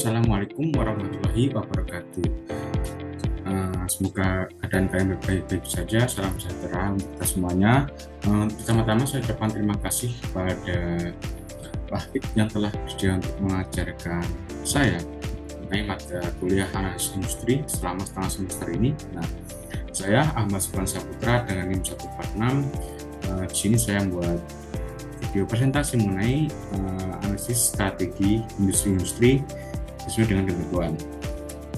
Assalamualaikum warahmatullahi wabarakatuh. Semoga keadaan kalian baik-baik saja. Salam sejahtera untuk kita semuanya. Pertama-tama saya ucapkan terima kasih kepada Wahid yang telah bersedia untuk mengajarkan saya mengenai mata kuliah analisis industri selama setengah semester ini. Nah, saya Ahmad Subhan Saputra dengan NIM 146. Di sini saya membuat video presentasi mengenai analisis strategi industri-industri sesuai dengan kebutuhan.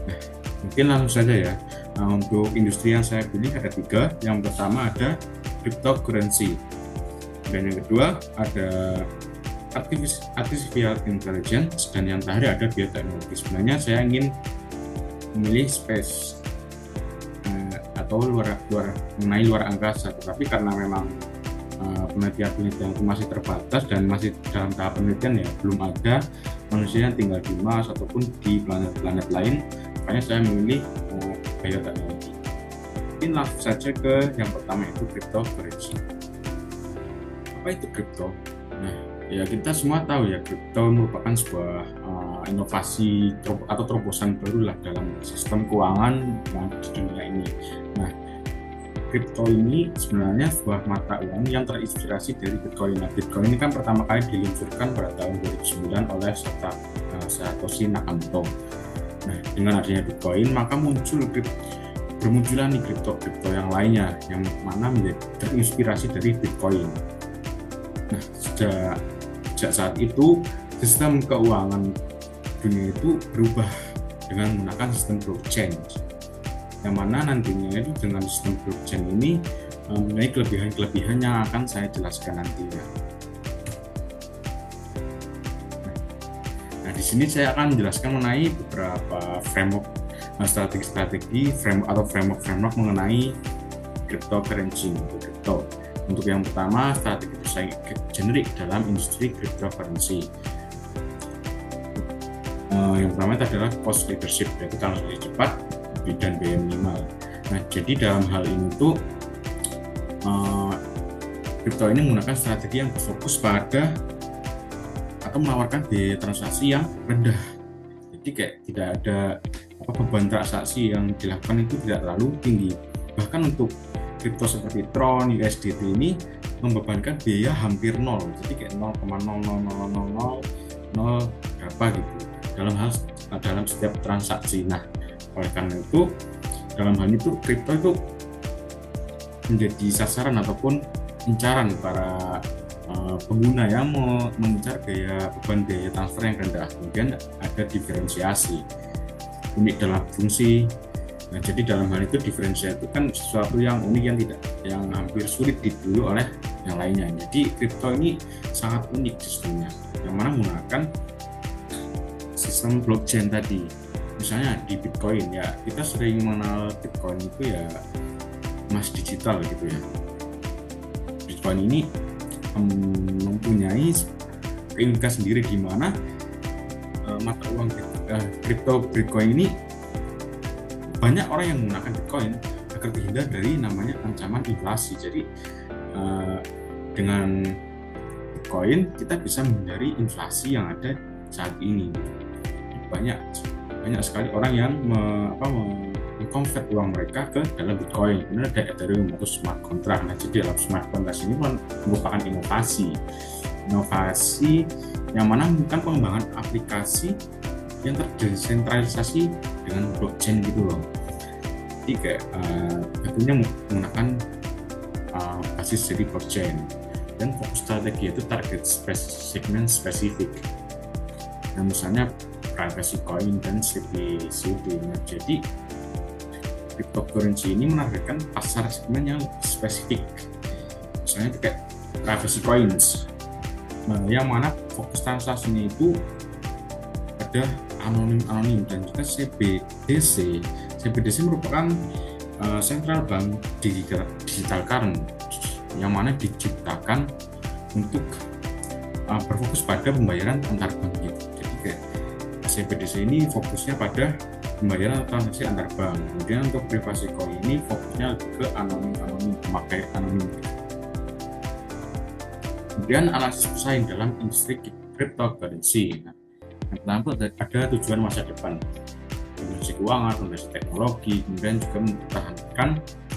Nah, mungkin langsung saja ya. Untuk industri yang saya pilih ada 3. Yang pertama ada cryptocurrency, dan yang kedua ada artificial intelligence, dan yang terakhir ada bioteknologi. Sebenarnya saya ingin memilih space atau mengenai luar angkasa, tetapi karena memang penelitian itu masih terbatas dan masih dalam tahap penelitian, ya belum ada manusia yang tinggal di Mars ataupun di planet-planet lain, makanya saya memilih bioteknologi. Mungkin langsung saja ke yang pertama, itu cryptocurrency. Apa itu kripto? Nah, ya kita semua tahu ya, kripto merupakan sebuah inovasi atau terobosan baru lah dalam sistem keuangan di dunia ini. Nah, kripto ini sebenarnya sebuah mata uang yang terinspirasi dari Bitcoin. Nah, Bitcoin ini kan pertama kali diluncurkan pada tahun 2009 oleh Satoshi Nakamoto. Nah, dengan adanya Bitcoin, maka bermunculan nih kripto yang lainnya yang mana menjadi terinspirasi dari Bitcoin. Nah, sejak saat itu sistem keuangan dunia itu berubah dengan menggunakan sistem blockchain, yang mana nantinya itu dengan sistem blockchain ini mempunyai kelebihan-kelebihan yang akan saya jelaskan nantinya. Nah, di sini saya akan menjelaskan mengenai beberapa strategi framework mengenai cryptocurrency untuk kripto. Untuk yang pertama, strategi bersaing generik dalam industri cryptocurrency. Yang pertama itu adalah cost leadership, yaitu transaksi cepat dan biaya minimal. Nah, jadi dalam hal ini tuh kripto ini menggunakan strategi yang berfokus pada atau menawarkan biaya transaksi yang rendah. Jadi kayak tidak ada beban transaksi yang dilakukan itu tidak terlalu tinggi. Bahkan untuk kripto seperti Tron, USDT ini membebankan biaya hampir nol. Jadi kayak 0,00000 berapa gitu dalam setiap transaksi. Nah, oleh karena itu dalam hal itu kripto itu menjadi sasaran ataupun incaran para pengguna yang mengejar beban biaya transfer yang rendah. Kemudian ada diferensiasi unik dalam fungsi. Nah, jadi dalam hal itu diferensiasi itu kan sesuatu yang unik yang hampir sulit ditiru oleh yang lainnya. Jadi kripto ini sangat unik sistemnya, yang mana menggunakan sistem blockchain tadi. Misalnya di Bitcoin, ya kita sering mengenal Bitcoin itu ya emas digital gitu ya. Bitcoin ini mempunyai keunikan sendiri, di mana mata uang kripto Bitcoin ini banyak orang yang menggunakan Bitcoin agar terhindar dari namanya ancaman inflasi. Jadi dengan Bitcoin kita bisa menghindari inflasi yang ada saat ini. Banyak sekali orang yang mengkonvert uang mereka ke dalam Bitcoin. Kemudian ada Ethereum atau smart contract. Nah, jadi dalam smart contract ini merupakan inovasi yang mana bukan pengembangan aplikasi yang terdesentralisasi dengan blockchain gitu loh. Jadi kayak tentunya menggunakan basis dari blockchain, dan fokus strategi itu target segmen spesifik. Nah, misalnya privacy coin dan CBCD. Nah, jadi cryptocurrency ini menargetkan pasar segmen yang spesifik, misalnya kayak privacy coins, yang mana fokus transaksinya itu ada anonim dan juga CBDC. CBDC merupakan central bank digital currency yang mana diciptakan untuk berfokus pada pembayaran antar bank gitu. Jadi kayak CBDC ini fokusnya pada pembayaran transaksi antar bank. Kemudian untuk privacy coin ini fokusnya lebih ke anonim, pemakai anonim. Kemudian analisis pesaing dalam industri cryptocurrency. Nah, Yang pertama itu ada tujuan masa depan, fondasi keuangan, fondasi teknologi, kemudian juga mempertahankan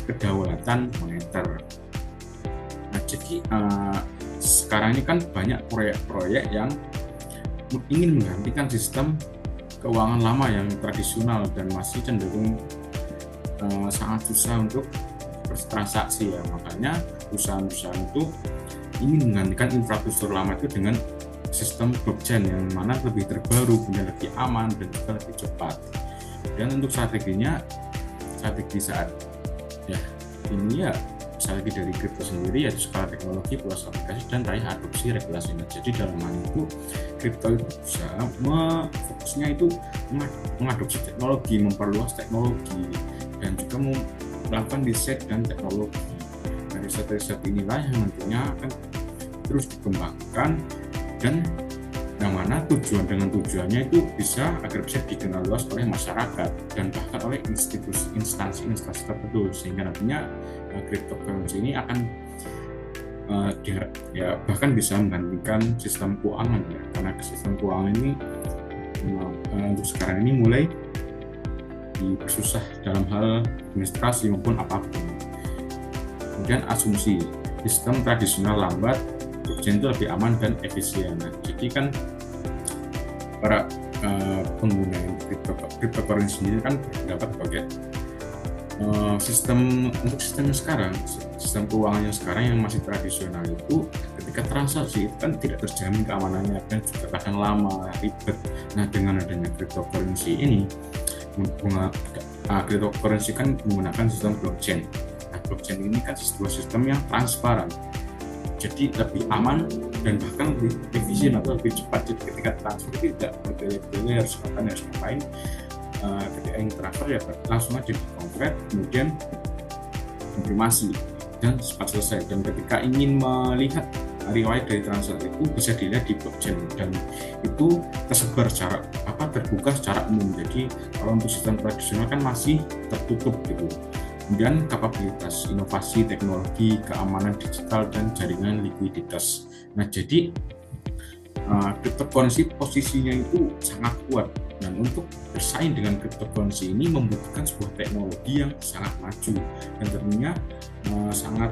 kedaulatan moneter. Nah, jadi sekarang ini kan banyak proyek-proyek yang ingin menggantikan sistem keuangan lama yang tradisional dan masih cenderung sangat susah untuk bertransaksi ya. Makanya perusahaan-perusahaan itu ingin menggantikan infrastruktur lama itu dengan sistem blockchain yang mana lebih terbaru, kemudian lebih aman dan juga lebih cepat. Dan untuk strategi saat ya ini ya strategi dari kripto sendiri yaitu skala teknologi, puas aplikasi, dan raih adopsi regulasinya. Jadi dalam hal itu kripto itu bisa fokusnya itu mengadopsi teknologi, memperluas teknologi, dan juga melakukan riset dan teknologi. Nah, riset-riset inilah yang nantinya akan terus dikembangkan dan yang mana tujuannya itu bisa agar bisa dikenal luas oleh masyarakat dan bahkan oleh instansi tertentu, sehingga nantinya cryptocurrency ini akan bahkan bisa menggantikan sistem keuangan ya, karena sistem keuangan ini untuk sekarang ini mulai dipersusah dalam hal administrasi maupun apapun. Kemudian asumsi sistem tradisional lambat, blockchain itu lebih aman dan efisien. Nah, jadi kan para pengguna cryptocurrency sendiri kan berpendapat sebagai sistem sekarang, sistem keuangan yang sekarang yang masih tradisional itu ketika transaksi itu kan tidak terjamin keamanannya dan juga kadang lama, ribet. Nah, dengan adanya cryptocurrency ini, cryptocurrency kan menggunakan sistem blockchain. Nah, blockchain ini kan sebuah sistem yang transparan, jadi lebih aman dan bahkan lebih efisien atau lebih cepat. Jadi ketika transfer tidak bertele-tele harus ngapain, ketika ingin transfer ya langsung aja di-convert, kemudian konfirmasi dan cepat selesai. Dan ketika ingin melihat riwayat dari transfer itu bisa dilihat di blockchain dan itu terbuka secara umum. Jadi kalau untuk sistem tradisional kan masih tertutup gitu. Kemudian kapabilitas inovasi teknologi, keamanan digital, dan jaringan likuiditas. Nah, jadi cryptocurrency posisinya itu sangat kuat, dan untuk bersaing dengan cryptocurrency ini membutuhkan sebuah teknologi yang sangat maju dan tentunya sangat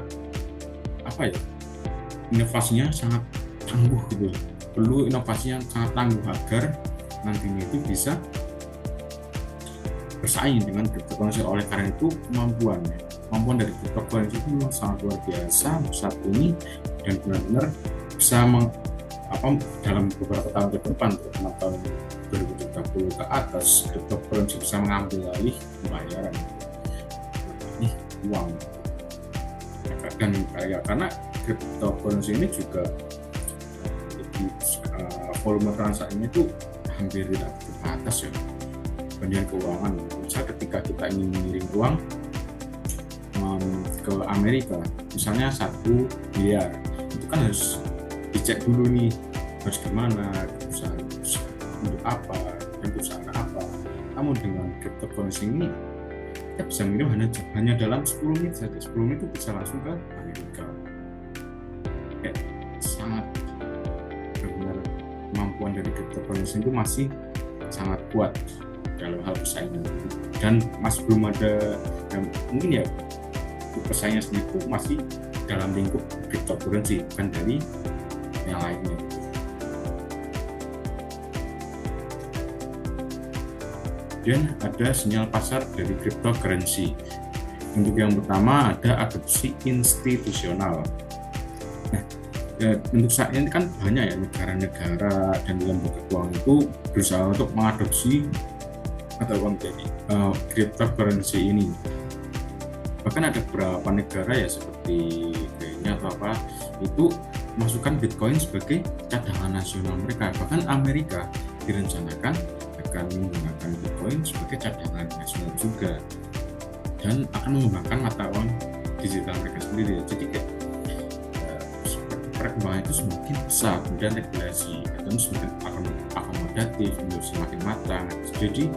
inovasinya sangat tangguh gitu. Perlu inovasi yang sangat tangguh agar nantinya itu bisa bersaing dengan cryptocurrency. Oleh karena itu kemampuan dari cryptocurrency itu memang sangat luar biasa saat ini dan benar-benar bisa dalam beberapa tahun ke depan, terutama tahun 2030 ke atas, cryptocurrency bisa mengambil alih pembayaran ini uang. Dan karena cryptocurrency ini juga volume transaksinya itu hampir tidak terbatas ya dibandingkan keuangan. Misalnya ketika kita ingin mengirim uang ke Amerika, misalnya 1 miliar, itu kan harus dicek dulu nih harus gimana, perusahaan untuk apa dan perusahaan apa. Namun dengan cryptocurrency ini kita bisa mengirim hanya dalam 10 menit saja. 10 menit itu bisa langsung ke Amerika. Sangat benar-benar kemampuan dari cryptocurrency itu masih sangat kuat dalam hal persaingan, dan masih belum ada yang mungkin ya persaingan sendiri itu masih dalam lingkup cryptocurrency, bukan dari yang lainnya. Dan ada sinyal pasar dari cryptocurrency. Untuk yang pertama ada adopsi institusional. Nah, untuk saat ini kan banyak ya negara-negara dan lembaga keuangan itu berusaha untuk mengadopsi atau menjadi cryptocurrency ini. Bahkan ada beberapa negara ya seperti Kenya atau apa itu masukkan Bitcoin sebagai cadangan nasional mereka. Bahkan Amerika direncanakan akan menggunakan Bitcoin sebagai cadangan nasional juga dan akan mengembangkan mata uang digital mereka sendiri. Jadi perkembangan itu semakin besar, kemudian regulasi itu semakin akomodatif, semakin matang. Jadi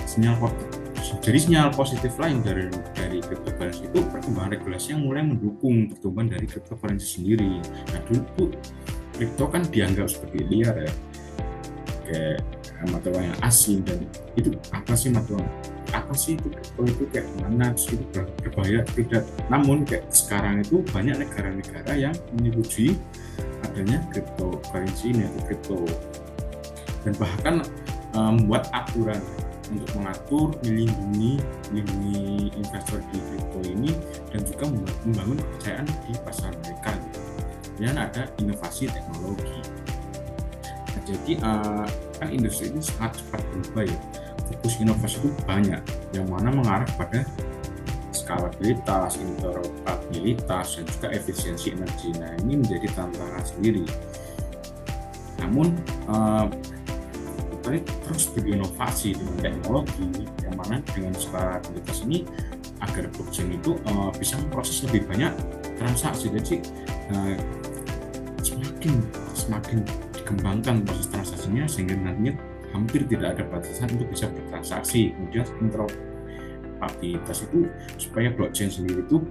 sinyal positif lain dari cryptocurrency itu perkembangan regulasi yang mulai mendukung pertumbuhan dari cryptocurrency sendiri. Nah, dulu tuh crypto kan dianggap seperti liar ya, pakai mata uang yang asing, dan itu apa sih mata uang, apa sih itu kripto itu kayak mana, terus itu berbahaya tidak. Namun kayak sekarang itu banyak negara-negara yang menyetujui adanya cryptocurrency ini atau kripto, dan bahkan membuat aturan untuk mengatur, melindungi investor di kripto ini, dan juga membangun kepercayaan di pasar mereka. Dan ada inovasi teknologi. Nah, jadi kan industri ini sangat cepat berubah ya. Fokus inovasi itu banyak, yang mana mengarah pada skalabilitas, interoperabilitas, dan juga efisiensi energi. Nah, ini menjadi tantangan sendiri. Namun kita terus berinovasi dengan teknologi, yang mana dengan skalabilitas ini agar blockchain itu bisa memproses lebih banyak transaksi. Jadi semakin dikembangkan proses transaksinya, sehingga nantinya hampir tidak ada batasan untuk bisa bertransaksi. Kemudian interoperabilitas itu supaya blockchain sendiri itu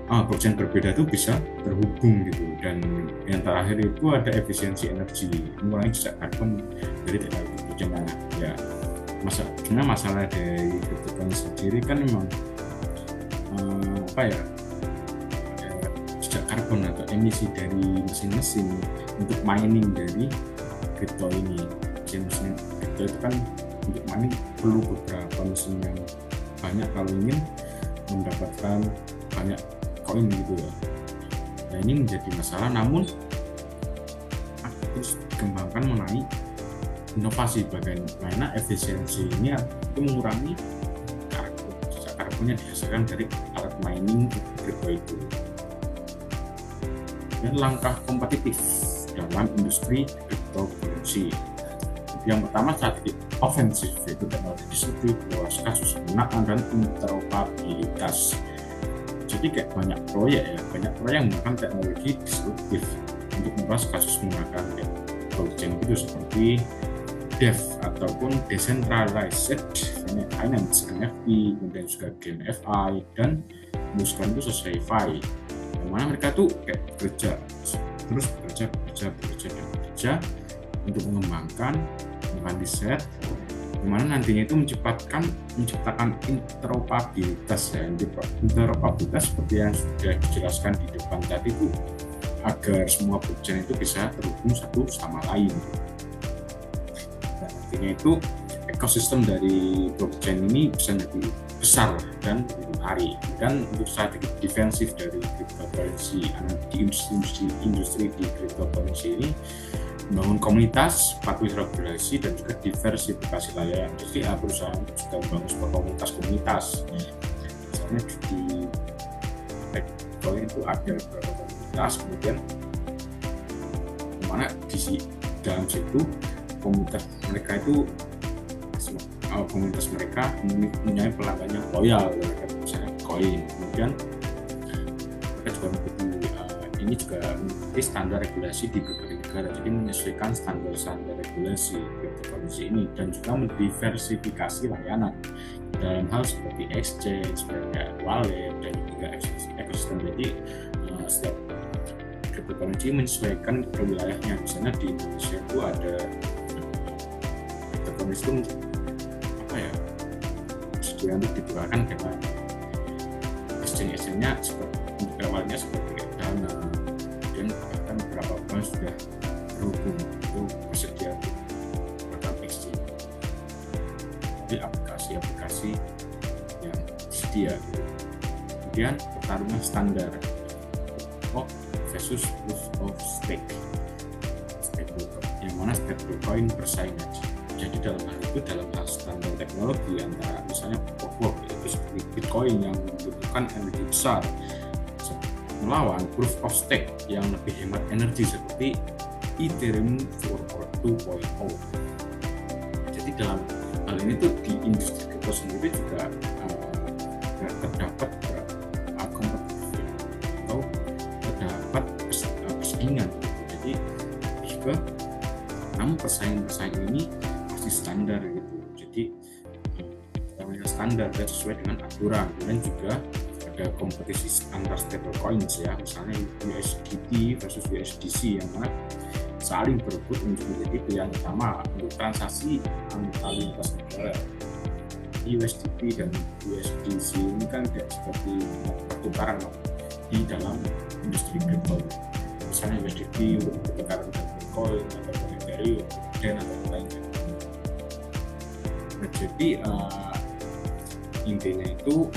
blockchain berbeda itu bisa terhubung gitu. Dan yang terakhir itu ada efisiensi energi, mengurangi jejak karbon dari teknologi blockchain. Ya, masalah dari cryptocurrency sendiri kan memang jejak karbon atau emisi dari mesin-mesin untuk mining dari kripto ini. Mesin kripto itu kan untuk mining perlu beberapa mesin yang banyak kalau ingin mendapatkan banyak koin gitu ya. Nah, ini menjadi masalah, namun terus dikembangkan mengenai inovasi bagaimana efisiensi ini itu mengurangi jejak karbon yang dihasilkan dari alat mining kripto itu. Dan langkah kompetitif dalam industri cryptocurrency. Yang pertama, strategi ofensif, yaitu teknologi disruptif, luas kasus penggunaan, dan interoperabilitas. Jadi kayak banyak proyek yang menggunakan teknologi disruptif untuk membahas kasus menggunakan blockchain itu, seperti DEF ataupun Decentralized Finance (NFT), kemudian juga GameFi, dan sekarang itu SociFi, yang mana mereka tuh kayak bekerja untuk mengembangkan riset, yang mana nantinya itu menciptakan interoperabilitas ya. Interoperabilitas seperti yang sudah dijelaskan di depan tadi itu, agar semua blockchain itu bisa terhubung satu sama lain. Dan nantinya itu ekosistem dari blockchain ini bisa lebih besar dan lebih menarik. Dan untuk strategi defensif dari cryptocurrency di industri di cryptocurrency ini, membangun komunitas, patuhi regulasi, dan juga diversifikasi layanan. Jadi perusahaan juga membangun sebuah komunitas. Misalnya di Bitcoin itu ada beberapa komunitas, kemudian dimana di dalam situ komunitas mereka mempunyai pelanggan yang loyal terhadap misalnya Bitcoin. Kemudian mereka juga ini juga mengikuti standar regulasi di berbagai negara, jadi menyesuaikan standar regulasi cryptocurrency ini, dan juga mendiversifikasi layanan dalam hal seperti exchange, wallet, dan juga ekosistem. Jadi setiap cryptocurrency menyesuaikan ke wilayahnya. Misalnya di Indonesia itu ada cryptocurrency itu sedia untuk digunakan dengan exchange-nya seperti awalnya seperti Dana, dan bahkan beberapa bank sudah terhubung itu bersedia untuk melakukan exchange. Jadi aplikasi yang sedia. Kemudian pertarungan standar versus proof of stake, yang mana stablecoin bersaing. Jadi dalam hal standar teknologi antara misalnya proof of work, yaitu seperti Bitcoin yang membutuhkan energi besar, melawan proof of stake yang lebih hemat energi seperti Ethereum 2.0. Jadi dalam hal ini tuh di industri kripto sendiri juga terdapat kompetitif atau terdapat persaingan. Jadi lebih ke, namun persaingan ini masih standar gitu. Jadi namanya standar dan sesuai dengan aturan. Dan juga ada kompetisi antar stablecoins ya, misalnya USDT versus USDC, yang mana saling berebut untuk menjadi pilihan utama untuk transaksi antar lintas negara. USDT dan USDC ini kan tidak seperti pertukaran di dalam industri kripto. Misalnya USDT untuk pertukaran dengan Bitcoin atau Ethereum dan atau lainnya. Nah, jadi intinya itu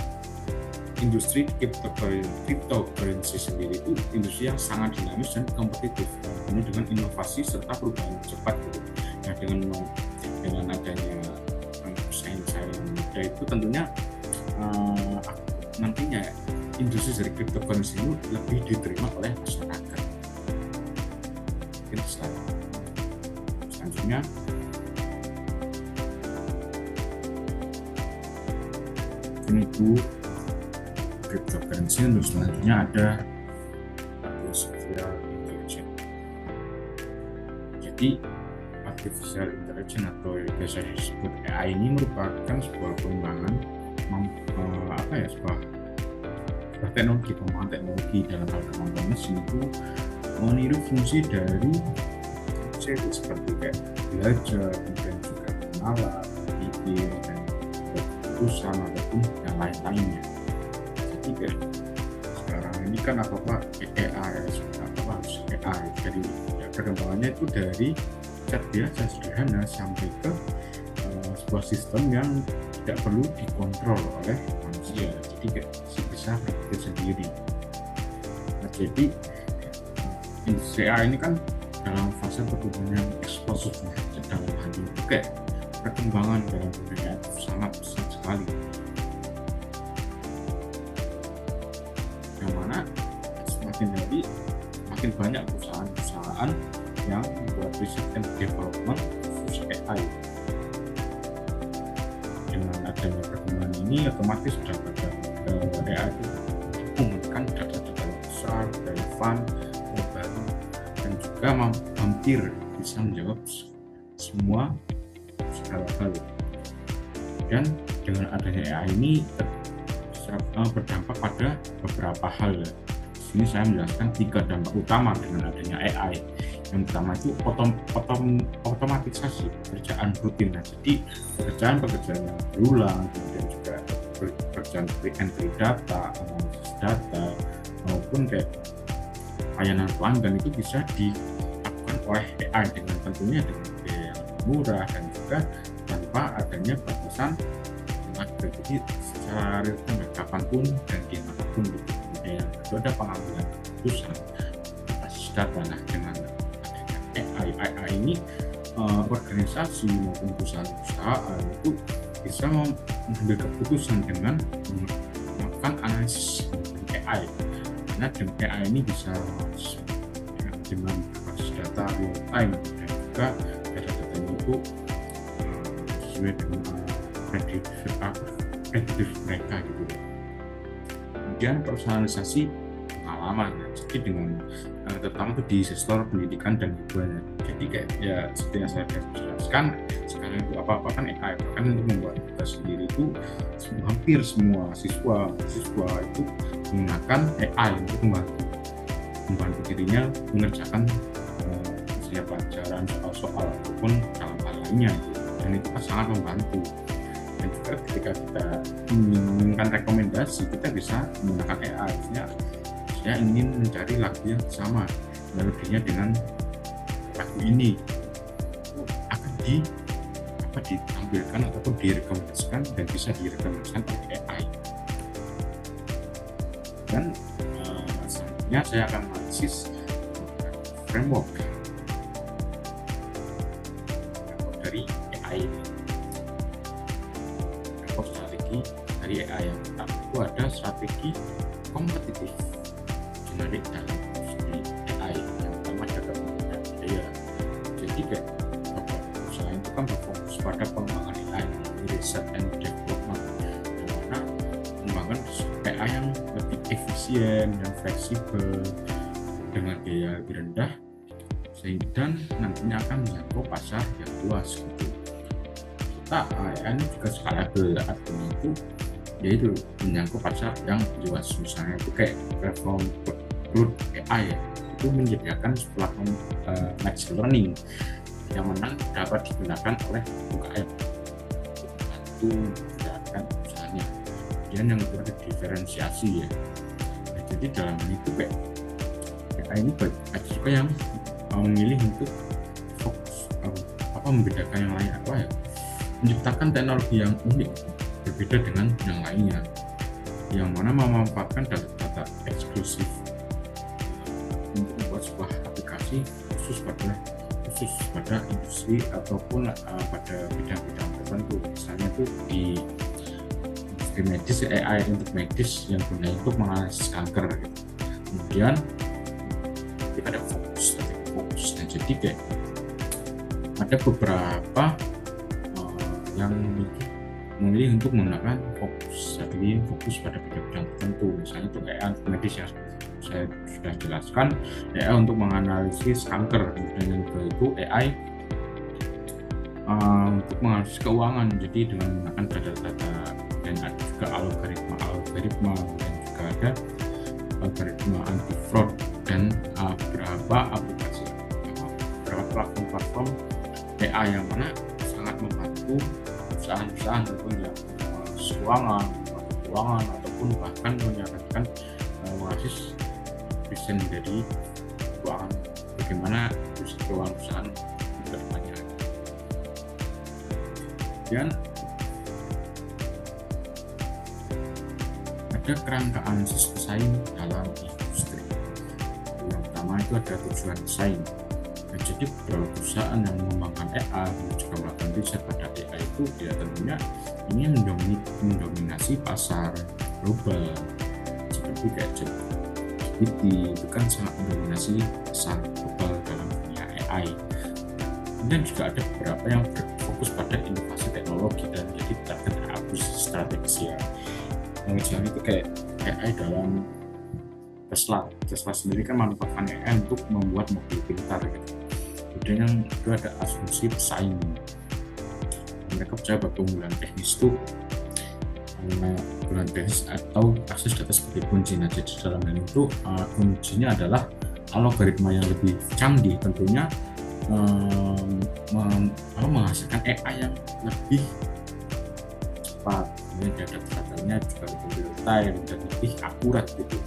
industri cryptocurrency sendiri itu industri yang sangat dinamis dan kompetitif, penuh dengan inovasi serta perubahan cepat gitu. Nah, dengan adanya saing-saing muda itu tentunya nantinya industri dari cryptocurrency itu lebih diterima oleh masyarakat. Mungkin selanjutnya ini Bu cryptocurrency. Untuk selanjutnya ada artificial intelligence. Jadi artificial intelligence atau biasa disebut AI ini merupakan sebuah pengembangan sebuah teknologi dalam hal kemampuan mesin itu meniru fungsi dari seperti kayak belajar, kemudian juga mengalah, berpikir, dan keputusan ataupun yang lain-lainnya. Jadi kayak sekarang ini kan apa harus AI, jadi perkembangannya itu dari chat biasa sederhana sampai ke sebuah sistem yang tidak perlu dikontrol oleh manusia, jadi bisa berpikir sendiri. Nah, jadi industri AI ini kan dalam fase pertumbuhan yang eksplosif, dalam hal ini kayak perkembangan dalam dunia itu sangat besar sekali, yang mana semakin hari makin banyak perusahaan-perusahaan yang membuat riset and development khusus AI. Dengan adanya perkembangan ini otomatis data AI itu mengumpulkan data-data besar, relevan, terbaru, dan juga hampir bisa menjawab semua hal. Dan dengan adanya AI ini berdampak pada beberapa hal. Di sini saya menjelaskan 3 dampak utama dengan adanya AI. Yang pertama itu otomatisasi pekerjaan rutin. Jadi pekerjaan yang berulang, kemudian juga pekerjaan entry data, analisis data, maupun kayak layanan pelanggan itu bisa dilakukan oleh AI dengan tentunya dengan biaya yang murah dan juga tanpa adanya batasan tenaga. Jadi secara real-time kapanpun dan dimanapun gitu. Kemudian yang kedua ada pengambilan keputusan basis data. Nah, dengan AI ini organisasi maupun perusahaan itu bisa mengambil keputusan dengan melakukan analisis AI. Karena dengan AI ini bisa dengan basis data real time dan juga data-datanya itu sesuai dengan prediktif mereka gitu. Kemudian personalisasi pengalaman, jadi dengan terutama itu di sektor pendidikan dan hiburan. Jadi kayak ya seperti yang saya jelaskan sekarang itu apa kan AI bahkan untuk membuat kita sendiri itu hampir semua siswa itu menggunakan AI untuk membantu dirinya mengerjakan misalnya pelajaran soal ataupun dalam hal lainnya gitu. Dan itu kan sangat membantu. Dan juga ketika kita menginginkan rekomendasi kita bisa menggunakan AI. Saya ingin mencari lagu yang sama melodinya dengan lagu ini, akan ditampilkan ataupun direkomendasikan dan bisa direkomendasikan oleh AI. Dan selanjutnya saya akan analisis framework dari AI ini. Framework strategi dari AI yang pertama itu ada strategi kompetitif menarik dalam industri AI. Yang pertama adalah penggunaan budaya. Jadi kayak perusahaan itu kan berfokus pada pengembangan AI, riset and development, yang mana mengembangkan AI yang lebih efisien dan fleksibel dengan biaya lebih rendah, sehingga nantinya akan menjangkau pasar yang luas gitu. Serta AI ini juga scalable, artinya itu yaitu menjangkau pasar yang luas. Misalnya itu kayak platform AI ya, itu menyediakan platform machine learning yang mana dapat digunakan oleh UKM untuk memudahkan usahanya. Kemudian yang kedua ada diferensiasi ya. Nah, jadi dalam hal itu kayak ini ada juga yang memilih untuk fokus membedakan yang lain menciptakan teknologi yang unik berbeda dengan yang lainnya, yang mana memanfaatkan data eksklusif untuk membuat sebuah aplikasi khusus pada industri ataupun pada bidang-bidang tertentu. Misalnya itu di industri medis, AI untuk medis yang gunanya untuk menganalisis kanker gitu. Kemudian kita ada fokus. Nah, jadi kayak ada beberapa yang memilih untuk menggunakan fokus pada bidang-bidang tertentu. Misalnya untuk AI medis yang saya sudah jelaskan, AI untuk menganalisis kanker, kemudian yang kedua itu AI untuk menganalisis keuangan, jadi dengan menggunakan data-data, dan ada juga algoritma, dan juga ada algoritma anti fraud, dan beberapa platform AI yang mana sangat membantu perusahaan ataupun yang keuangan ataupun bahkan menyarankan mengasis desain dari keuangan, bagaimana keuangan perusahaan ke depannya. Dan ada kerangkaan pesaing dalam industri. Yang pertama itu ada tujuan pesaing. Nah, jadi beberapa perusahaan yang mengembangkan AI juga melakukan riset pada AI itu ya tentunya ini mendominasi pasar global, seperti kayak GPT itu kan sangat mendominasi pasar global dalam dunia AI. Kemudian juga ada beberapa yang berfokus pada inovasi teknologi dan jadi target akuisisi strategis ya. Misalnya itu kayak AI dalam Tesla sendiri kan memanfaatkan AI untuk membuat mobil pintar gitu. Kemudian yang kedua ada asumsi pesaing. Mereka percaya bahwa keunggulan teknis itu keunggulan teknis atau akses data sebagai kunci. Nah, jadi dalam hal itu kuncinya adalah algoritma yang lebih canggih, tentunya menghasilkan AI yang lebih cepat, data-datanya juga lebih real time dan lebih akurat gitu,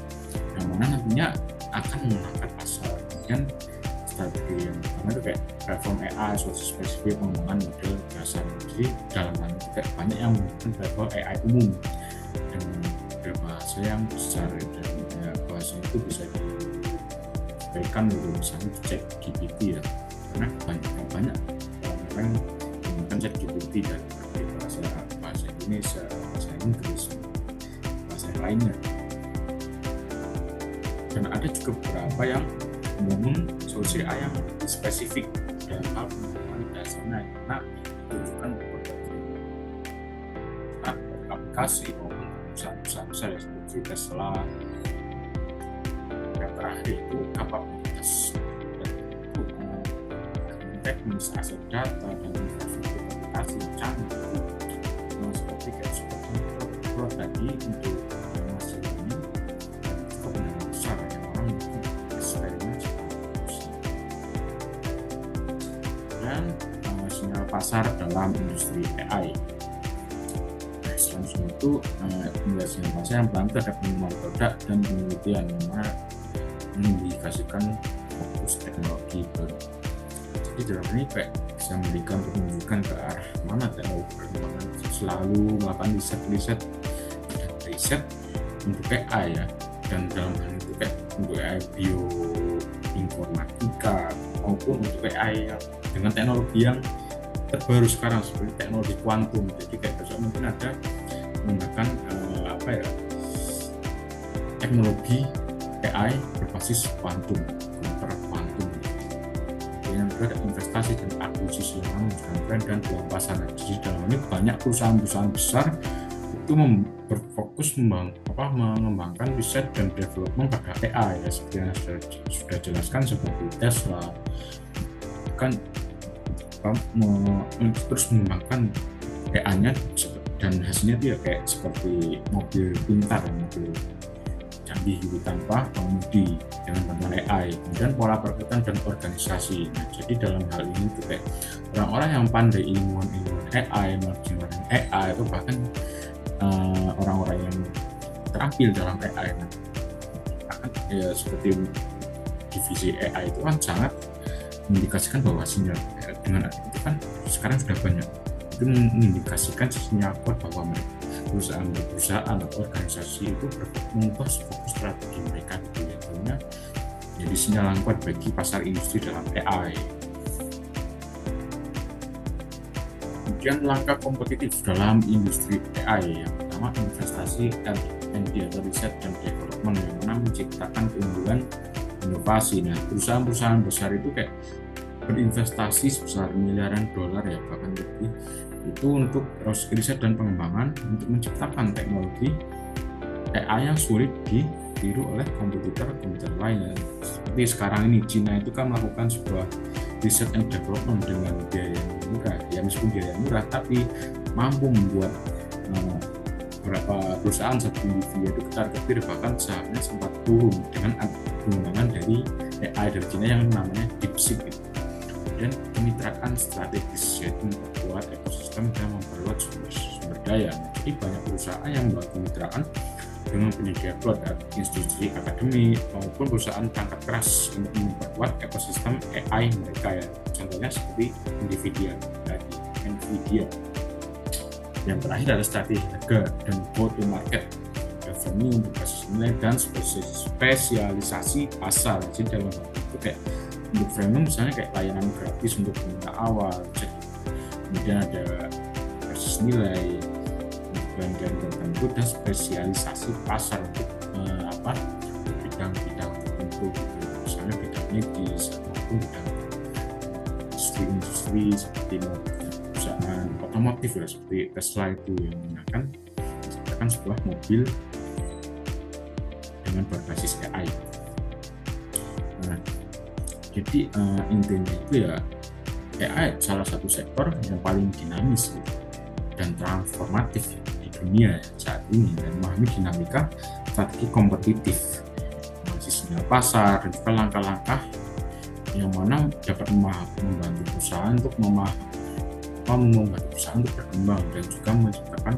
yang mana nantinya akan memenangkan pasar. Kemudian strategi yang pertama itu kayak platform AI source spesifik menggunakan model dasar. Jadi dalam hal itu kayak banyak yang menggunakan platform AI umum dengan model bahasa yang besar, dan bahasa itu bisa disesuaikan gitu, misalnya ChatGPT ya, karena banyak orang menggunakan ChatGPT dan bahasa Indonesia, bahasa Inggris, bahasa lainnya. Dan ada juga beberapa yang membangun solusi AI yang lebih spesifik dalam hal penggunaan dasarnya, karena tunjukkan berbagai aplikasi maupun perusahaan besar seperti Tesla. Yang terakhir itu kapabilitas teknis, aset data, dan infrastruktur aplikasi canggih seperti kayak supercomputer tadi untuk masih ini kebenaran besar yang orang eksperimen dan sinyal pasar dalam industri AI. Nah, selanjutnya itu sinyal pasar yang bantu ada pengembangan produk dan penelitian yang mana mengindikasikan fokus teknologi baru. Jadi dalam ini kayak bisa memberikan penunjukan ke arah mana teknologi perkembangan, selalu melakukan riset untuk AI ya, dan dalam hal itu kayak untuk AI bioinformatika maupun untuk AI yang dengan teknologi yang terbaru sekarang seperti teknologi kuantum. Jadi kayak besok mungkin ada menggunakan teknologi AI berbasis kuantum, komputer kuantum. Yang kedua ada investasi dan akuisisi yang tren dan peluang pasar. Jadi dalam ini banyak perusahaan-perusahaan besar itu berfokus mengembangkan riset dan development pada AI ya, seperti yang sudah jelaskan seperti Tesla kan terus mengembangkan AI-nya dan hasilnya dia kayak seperti mobil pintar, mobil hiu tanpa pengemudi dengan bantuan AI, kemudian pola perkutan dan organisasi. Nah, jadi dalam hal ini tuh kayak orang-orang yang pandai ilmuwan AI, machine learning AI, atau bahkan orang-orang yang terampil dalam AI, nah, ya seperti divisi AI itu kan sangat mengindikasikan bahwa sinyal dengan itu kan sekarang sudah banyak, itu mengindikasikan sinyal kuat bahwa perusahaan atau organisasi itu mengubah fokus strategi mereka gitu ya, karena jadi sinyal yang kuat bagi pasar industri dalam AI. Kemudian langkah kompetitif dalam industri AI, yang pertama investasi R&D atau riset dan development, yang mana menciptakan keunggulan inovasi. Nah, perusahaan-perusahaan besar itu kayak berinvestasi sebesar miliaran dolar ya, bahkan lebih, itu untuk riset dan pengembangan untuk menciptakan teknologi AI yang sulit ditiru oleh komputer lain. Seperti sekarang ini Cina itu kan melakukan sebuah riset and development dengan biaya yang murah, ya meskipun biaya murah tapi mampu membuat beberapa perusahaan seperti Nvidia itu ketar-ketir, bahkan sahamnya sempat turun dengan pengembangan dari AI dari Cina yang namanya DeepSeek itu. Dan kemitraan strategis, yaitu memperkuat ekosistem dan memperluas sumber daya. Jadi banyak perusahaan yang membuat kemitraan dengan penyedia cloud, institusi akademik maupun perusahaan perangkat keras untuk memperkuat ekosistem AI mereka ya. Contohnya seperti Nvidia. Yang terakhir adalah strategi harga dan go to market, revenue untuk basis nilai dan spesialisasi pasar. Jadi dalam hal itu kayak untuk premium misalnya kayak layanan gratis untuk pengguna awal, kemudian ada basis nilai untuk brand-brand tertentu, dan spesialisasi pasar untuk bidang-bidang tertentu, misalnya bidang medis maupun bidang industri seperti perusahaan otomotif ya, seperti Tesla itu yang menggunakan sebuah mobil dengan berbasis AI. Nah, jadi intinya itu ya AI salah satu sektor yang paling dinamis gitu, dan transformatif di dunia saat ini, dan memahami dinamika strategi kompetitif, sinyal pasar, dan juga langkah-langkah yang mana dapat membantu perusahaan untuk membantu perusahaan untuk berkembang dan juga menciptakan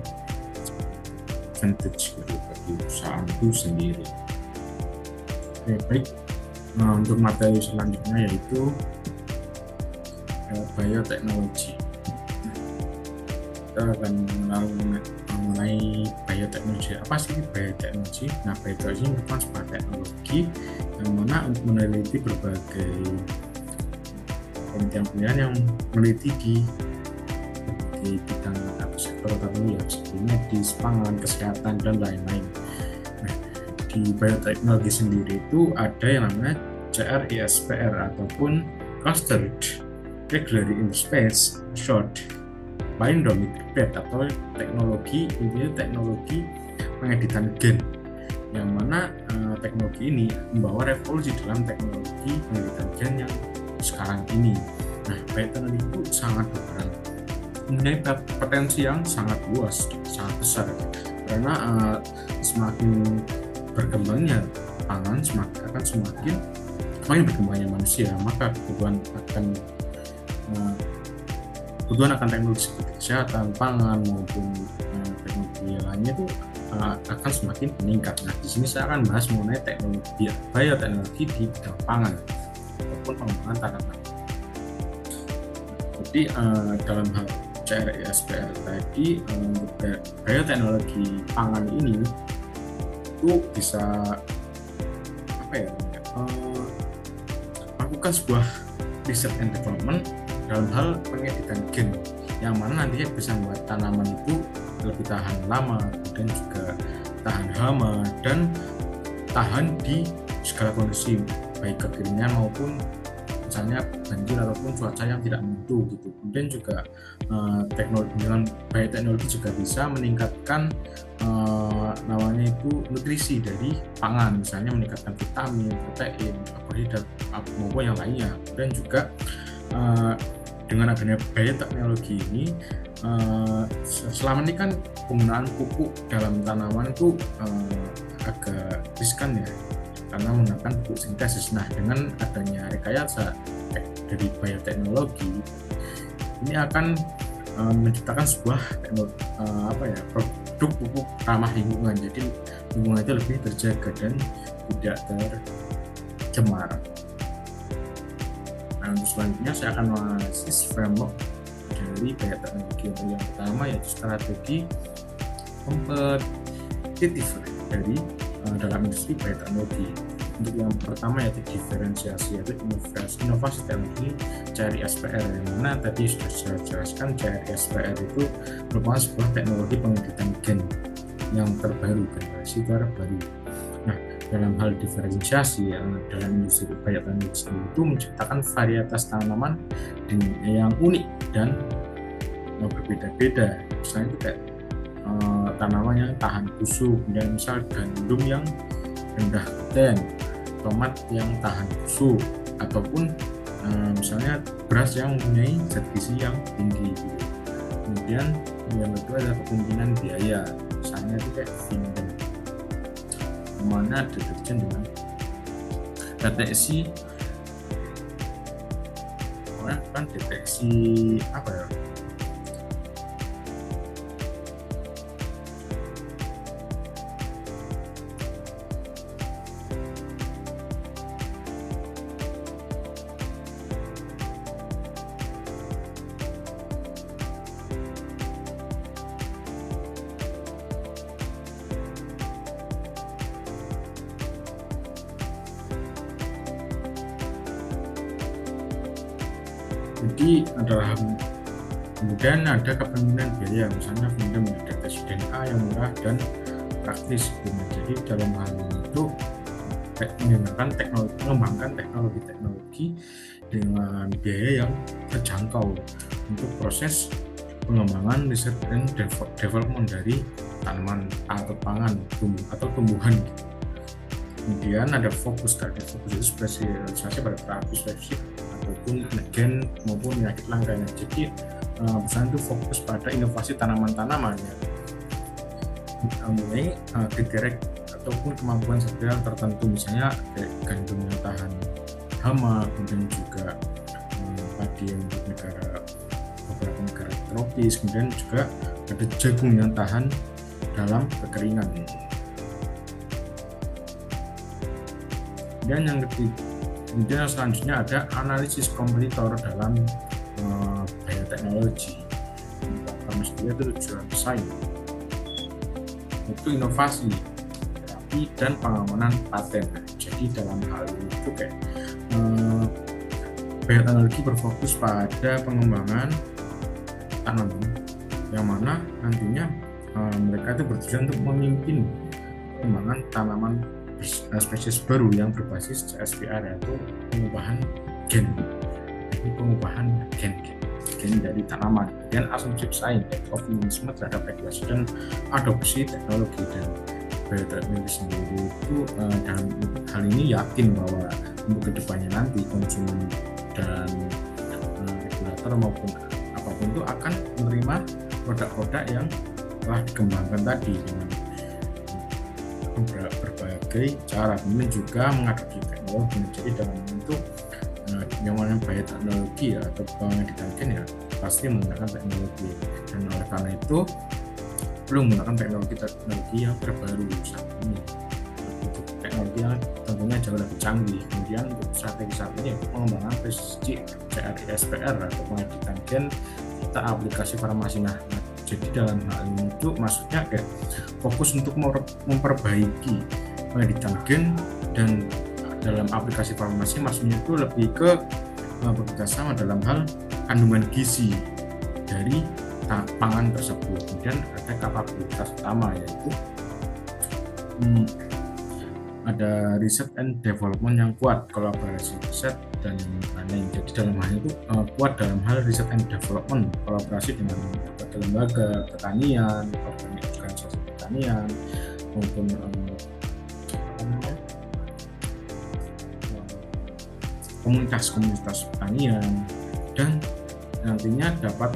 advantage bagi perusahaan itu sendiri. Oke, baik. Nah, untuk materi selanjutnya yaitu bioteknologi. Kita akan mengenal mengenai bioteknologi. Apa sih bioteknologi? Nah, bioteknologi merupakan sebuah teknologi yang mana untuk meneliti berbagai penelitian yang meneliti di bidang atau sektor tertentu ya, seperti medis, pangan, kesehatan, dan lain-lain. Nah, di bioteknologi sendiri itu ada yang namanya CRISPR ataupun Clustered Regularly in Space Short Biodynamic Repeat, atau teknologi pengeditan gen, yang mana teknologi ini membawa revolusi dalam teknologi pengeditan gen yang sekarang ini. Nah, bioteknologi itu sangat berperan, mempunyai potensi yang sangat luas, sangat besar, karena semakin berkembangnya pangan, semakin berkembangnya manusia, maka kebutuhan akan teknologi seperti kesehatan, pangan maupun teknologi lainnya itu akan semakin meningkat. Nah, di sini saya akan bahas mengenai teknologi bioteknologi di bidang pangan ataupun pengembangan tanaman. Jadi dalam hal CRISPR tadi, untuk bioteknologi pangan ini itu bisa melakukan sebuah riset and development dalam hal pengeditan gen, yang mana nantinya bisa membuat tanaman itu lebih tahan lama, dan juga tahan hama, dan tahan di segala kondisi, baik kekeringan maupun misalnya banjir ataupun cuaca yang tidak menentu gitu. Kemudian juga dengan bioteknologi juga bisa meningkatkan namanya itu nutrisi dari pangan, misalnya meningkatkan vitamin, protein, karbohidrat maupun yang lainnya. Dan juga dengan adanya bioteknologi ini, selama ini kan penggunaan pupuk dalam tanaman itu agak riskan ya, karena menggunakan pupuk sintesis. Nah, dengan adanya rekayasa dari bioteknologi ini akan menciptakan sebuah produk pupuk ramah lingkungan. Jadi lingkungan itu lebih terjaga dan tidak tercemar. Nah, untuk selanjutnya saya akan menganalisis framework dari bioteknologi. Untuk yang pertama yaitu strategi kompetitif dari dalam industri bioteknologi. Untuk yang pertama yaitu diferensiasi, yaitu inovasi teknologi CRISPR, yang mana tadi sudah saya jelaskan. CRISPR itu merupakan sebuah teknologi pengeditan gen yang terbaru, generasi terbaru. Nah, dalam hal diferensiasi dalam industri bioteknologi itu menciptakan varietas tanaman yang unik dan berbeda-beda. Misalnya itu kayak tanaman yang tahan busuk, dan misal gandum yang rendah gluten, tomat yang tahan busuk, ataupun misalnya beras yang mempunyai zat gizi yang tinggi. Kemudian yang kedua adalah kepemimpinan biaya, misalnya itu kayak Vinken, mana deterjen dengan deteksi apa ya, jadi kemudian ada kepemimpinan biaya, misalnya Vinken mendeteksi DNA yang murah dan praktis. Jadi dalam hal itu mengembangkan teknologi dengan biaya yang terjangkau untuk proses pengembangan, riset dan development dari tanaman atau pangan atau tumbuhan. Kemudian ada fokus itu spesialisasi pada terapi spesifik ataupun gen maupun penyakit langkanya. Jadi perusahaan itu fokus pada inovasi tanaman-tanaman ya, mulai kriteria ataupun kemampuan sosial tertentu, misalnya gandum yang tahan hama, kemudian juga padi yang beberapa negara tropis, kemudian juga ada jagung yang tahan dalam kekeringan. Dan yang ketiga, kemudian selanjutnya ada analisis kompetitor dalam bioteknologi. Pertama sekali itu tujuan sains, itu inovasi, terapi dan pengamanan paten. Jadi dalam hal ini itu kayak bioteknologi berfokus pada pengembangan tanaman, yang mana nantinya mereka itu bertujuan untuk memimpin pengembangan tanaman spesies baru yang berbasis CSPR, yaitu pengubahan gen. Jadi pengubahan gen dari tanaman. Dan asumsi sains optimisme terhadap regulasi dan adopsi teknologi. Dan bioteknologi sendiri itu dalam hal ini yakin bahwa untuk kedepannya nanti konsumen dan regulator maupun apapun itu akan menerima produk-produk yang telah dikembangkan tadi dengan berbagai cara, kemudian juga mengadopsi teknologi. Jadi dalam bentuk yang namanya bioteknologi ya, atau pengeditan gen ya, pasti menggunakan teknologi, dan oleh karena itu perlu menggunakan teknologi yang terbaru saat ini, teknologi yang tentunya jauh lebih canggih. Kemudian untuk strategi saat ini yaitu pengembangan presisi CRISPR atau pengeditan gen serta aplikasi farmasi. Nah, jadi dalam hal ini itu maksudnya kayak fokus untuk memperbaiki pengeditan gen, dan dalam aplikasi farmasi maksudnya itu lebih ke bekerja sama dalam hal kandungan gizi dari pangan tersebut. Kemudian ada kapabilitas utama, yaitu ada riset and development yang kuat, kolaborasi riset dan lain-lain. Jadi dalam hal itu kuat dalam hal riset and development, kolaborasi dengan lembaga pertanian, organisasi pertanian maupun komunitas pertanian, dan nantinya dapat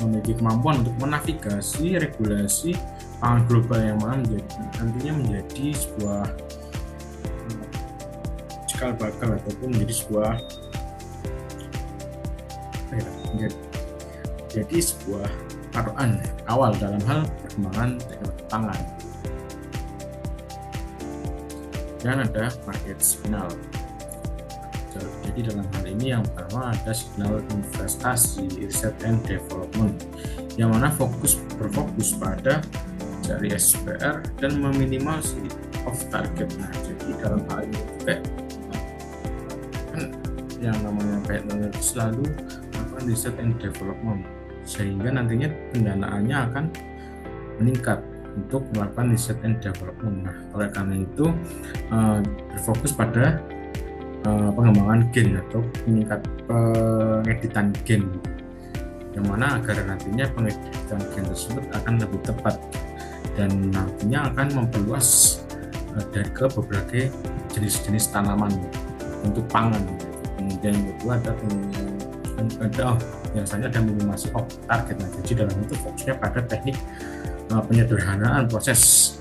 memiliki kemampuan untuk menavigasi regulasi pangan global yang mana nantinya menjadi sebuah cikal bakal ataupun menjadi sebuah jadi sebuah taruhan awal dalam hal perkembangan teknologi pangan. Dan ada market signal. Jadi dalam hal ini yang pertama ada signal investasi, riset and development, yang mana berfokus pada cari SPR dan meminimalisasi off target. Nah, jadi dalam hal ini juga yang namanya teknologi selalu melakukan riset and development, sehingga nantinya pendanaannya akan meningkat untuk melakukan riset and development. Nah, oleh karena itu berfokus pada pengembangan gen atau meningkat pengeditan gen, yang mana agar nantinya pengeditan gen tersebut akan lebih tepat dan nantinya akan memperluas dari ke berbagai jenis-jenis tanaman untuk pangan. Kemudian yang kedua ada biasanya ada minimasi off target. Nah, jadi dalam itu fokusnya pada teknik penyederhanaan proses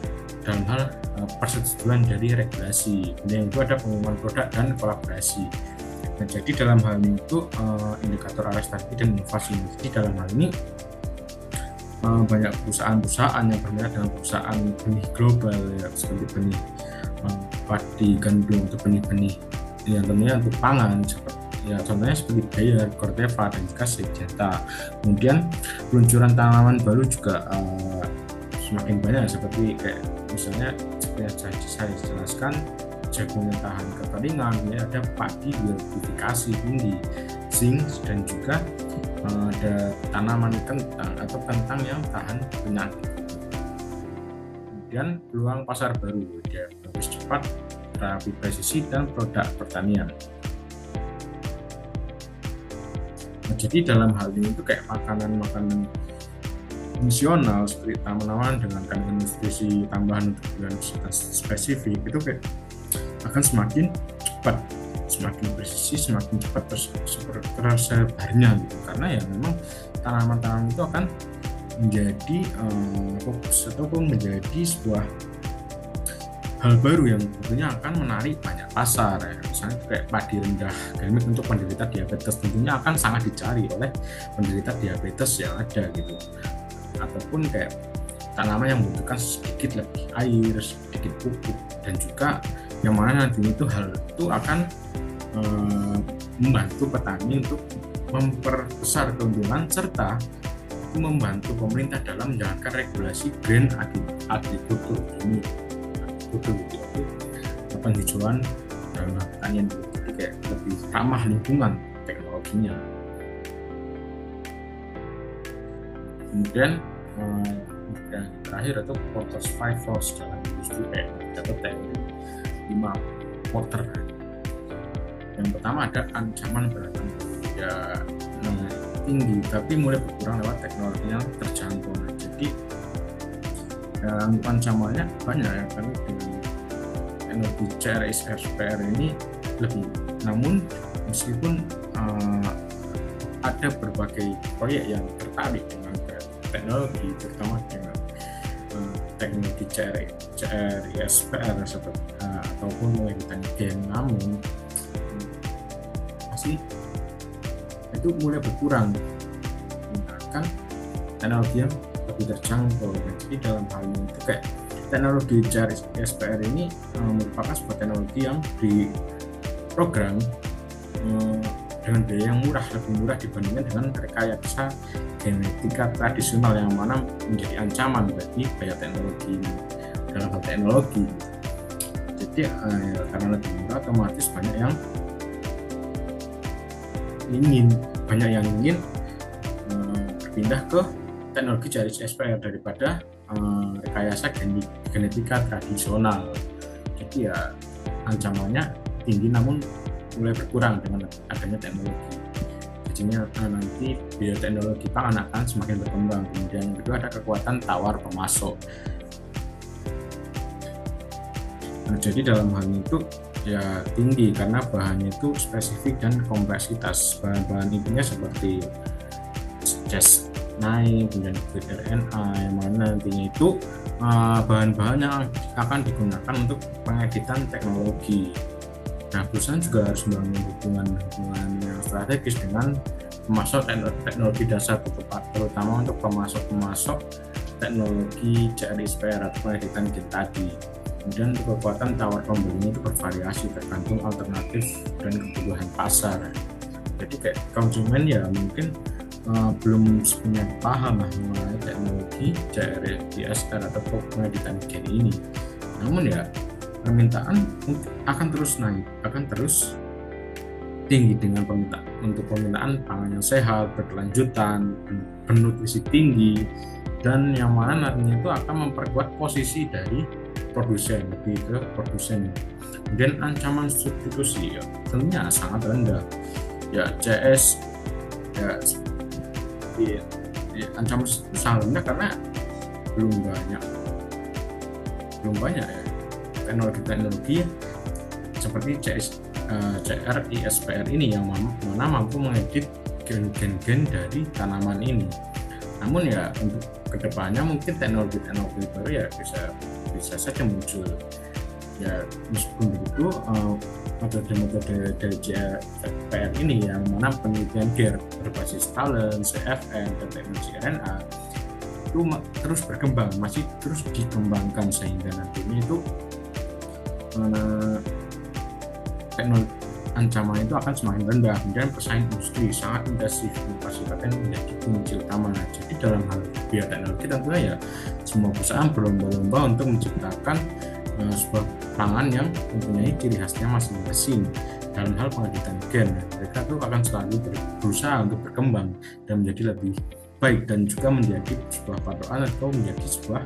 dalam hal persetujuan dari regulasi. Kemudian itu ada pengumuman produk dan kolaborasi. Nah, jadi dalam hal ini itu indikator arah strategi dan inovasi. Jadi dalam hal ini banyak perusahaan-perusahaan yang berminat dengan perusahaan benih global ya, seperti benih padi, gandum, untuk benih-benih yang tentunya untuk pangan, ya contohnya seperti Bayer, Corteva, dan juga Syngenta. Kemudian peluncuran tanaman baru juga semakin banyak, seperti kayak misalnya seperti yang saya jelaskan, jagung yang tahan kekeringan, ini ada padi biotifikasi tinggi, zinc, dan juga ada tanaman kentang atau kentang yang tahan penyakit. Kemudian peluang pasar baru, dia bagus cepat, terapi presisi, dan produk pertanian. Nah, jadi dalam hal ini itu kayak makanan-makanan fungsional seperti tanaman dengan kandungan nutrisi tambahan untuk kebutuhan spesifik itu kayak akan semakin cepat, semakin presisi, semakin cepat tersebarnya gitu. Karena ya memang tanaman-tanaman itu akan menjadi fokus ataupun menjadi sebuah hal baru yang tentunya akan menarik banyak pasar ya. Misalnya kayak padi rendah glikemik untuk penderita diabetes tentunya akan sangat dicari oleh penderita diabetes yang ada gitu. Ataupun kayak tanaman yang membutuhkan sedikit lebih air, sedikit pupuk, dan juga yang mana nanti itu hal itu akan membantu petani untuk memperbesar keuntungan serta membantu pemerintah dalam menjalankan regulasi green agriculture ini. Itu penghijauan dalam pertanian, jadi kayak lebih ramah lingkungan teknologinya. Kemudian yang terakhir itu quarter 5 force dalam industri atau teknik 5 quarter. Yang pertama ada ancaman beragam ya tinggi tapi mulai berkurang lewat teknologi yang terjangkau. Jadi ancamannya banyak ya, karena dengan teknologi CRIS SPR ini lebih, namun meskipun ada berbagai proyek yang tertarik dengan teknologi, terutama dengan teknologi CRIS SPR ataupun pengeditan gen, namun masih itu mulai berkurang menggunakan teknologi yang lebih terjangkau. Jadi dalam hal ini itu kayak teknologi CRIS SPR ini merupakan sebuah teknologi yang diprogram dengan biaya yang murah, lebih murah dibandingkan dengan rekayasa genetika tradisional yang mana menjadi ancaman bagi bioteknologi dalam hal teknologi. Jadi karena lebih murah, otomatis banyak yang ingin berpindah ke teknologi CRIS SPR daripada rekayasa genetika tradisional. Jadi ya ancamannya tinggi namun mulai berkurang dengan adanya teknologi. Jadinya nanti bioteknologi pangan akan semakin berkembang. Kemudian yang kedua ada kekuatan tawar pemasok. Nah, jadi dalam hal itu ya tinggi karena bahannya itu spesifik dan kompleksitas. Bahan-bahan intinya seperti CAS naik, kemudian grid RNA yang mana nantinya itu bahan-bahan yang akan digunakan untuk pengeditan teknologi. Nah, perusahaan juga harus membangun hubungan yang strategis dengan pemasok teknologi dasar, terutama untuk pemasok teknologi CRISPR atau pengeditan gen tadi. Kemudian untuk kekuatan tawar pembelinya itu bervariasi tergantung alternatif dan kebutuhan pasar. Jadi kayak konsumen ya mungkin belum sepenuhnya paham mengenai teknologi CRISPR atau pengeditan gen ini. Namun ya permintaan akan terus naik, akan terus tinggi dengan permintaan pangan yang sehat, berkelanjutan, bernutrisi tinggi, dan yang mana nantinya itu akan memperkuat posisi dari produsen, lebih ke produsen. Kemudian ancaman substitusi ya tentunya sangat rendah. Ya CS ya ancaman substitusi sangat rendah karena belum banyak ya teknologi seperti CRISPR ini yang mana mampu mengedit gen-gen dari tanaman ini. Namun ya untuk kedepannya mungkin teknologi baru ya bisa saja muncul. Ya meskipun begitu metode dari CRISPR ini yang mana penelitian gen berbasis talent, CFN, dan teknologi RNA itu terus berkembang, masih terus dikembangkan sehingga nantinya itu teknologi ancaman itu akan semakin rendah. Kemudian persaingan industri sangat intensif, inovasi paten menjadi kunci utama. Jadi dalam hal bioteknologi tentunya ya semua perusahaan berlomba-lomba untuk menciptakan sebuah pangan yang mempunyai ciri khasnya masing-masing. Dalam hal pengeditan gen, mereka tuh akan selalu berusaha untuk berkembang dan menjadi lebih baik dan juga menjadi sebuah patokan atau menjadi sebuah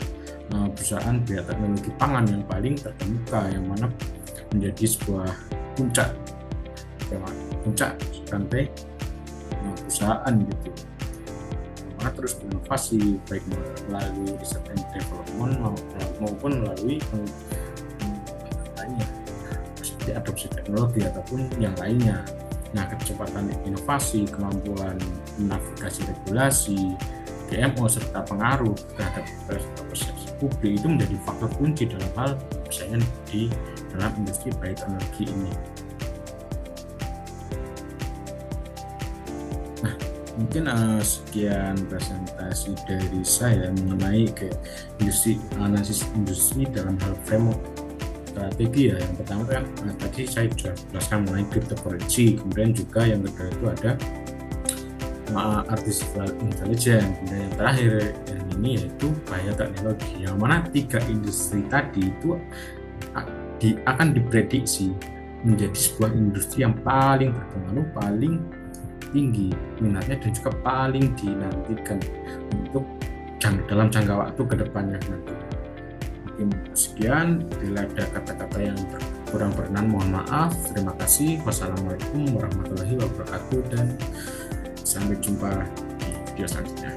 perusahaan bioteknologi pangan yang paling terkemuka, yang mana menjadi sebuah puncak rantai perusahaan gitu. Karena terus berinovasi baik melalui riset and development maupun melalui lainnya seperti adopsi teknologi ataupun yang lainnya. Nah, kecepatan inovasi, kemampuan menavigasi regulasi, GMO serta pengaruh terhadap persepsi publik itu menjadi faktor kunci dalam hal persaingan di dalam industri bioteknologi ini. Nah, mungkin sekian presentasi dari saya mengenai ke analisis industri dalam hal framework strategi ya. Yang pertama kan tadi saya sudah jelaskan mengenai cryptocurrency, kemudian juga yang kedua itu ada artificial intelligence, kemudian yang terakhir yang ini yaitu bioteknologi, yang mana tiga industri tadi itu akan diprediksi menjadi sebuah industri yang paling berpengaruh, paling tinggi minatnya dan juga paling dinantikan untuk dalam jangka waktu ke depannya nanti. Mungkin sekian, bila ada kata-kata yang kurang berkenan mohon maaf. Terima kasih. Wassalamualaikum warahmatullahi wabarakatuh dan sampai jumpa di video selanjutnya.